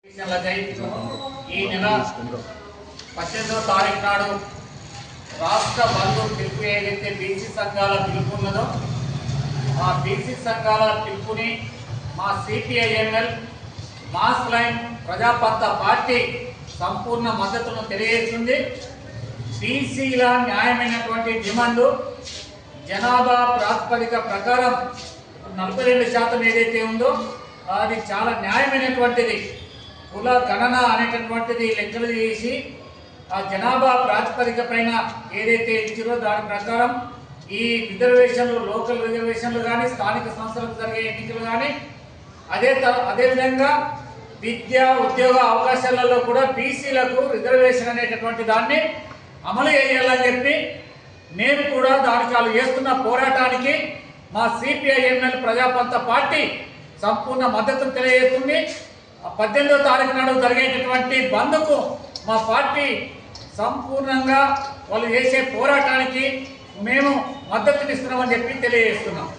ఈ నెల 18వ తారీఖు నాడు రాష్ట్ర బంధు పిలుపు ఏదైతే బీసీ సంఘాల పిలుపు ఉన్నదో ఆ బీసీ సంఘాల పిలుపుని మా సిపిఐఎంఎల్ మాస్ లైన్ ప్రజాపంత పార్టీ సంపూర్ణ మద్దతును తెలియజేస్తుంది. బీసీల న్యాయమైనటువంటి డిమాండ్ జనాభా ప్రాతిపదిక ప్రకారం 42% ఏదైతే ఉందో అది చాలా న్యాయమైనటువంటిది. కుల గణన అనేటటువంటిది లెక్కలు చేసి ఆ జనాభా ప్రాతిపదిక పైన ఏదైతే ఇచ్చారో దాని ప్రకారం ఈ రిజర్వేషన్లు లోకల్ రిజర్వేషన్లు కానీ స్థానిక సంస్థలకు జరిగే ఎన్నికలు కానీ అదేవిధంగా విద్యా ఉద్యోగ అవకాశాలలో కూడా బీసీలకు రిజర్వేషన్ అనేటటువంటి దాన్ని అమలు చేయాలని చెప్పి నేను కూడా దానికి వాళ్ళు చేస్తున్న పోరాటానికి మా సిపిఐఎంఎల్ ప్రజాపంత పార్టీ సంపూర్ణ మద్దతును తెలియజేస్తుంది. 18వ తారీఖు నాడు జరిగేటటువంటి బంద్కు మా పార్టీ సంపూర్ణంగా వాళ్ళు చేసే పోరాటానికి మేము మద్దతునిస్తున్నామని చెప్పి తెలియజేస్తున్నాం.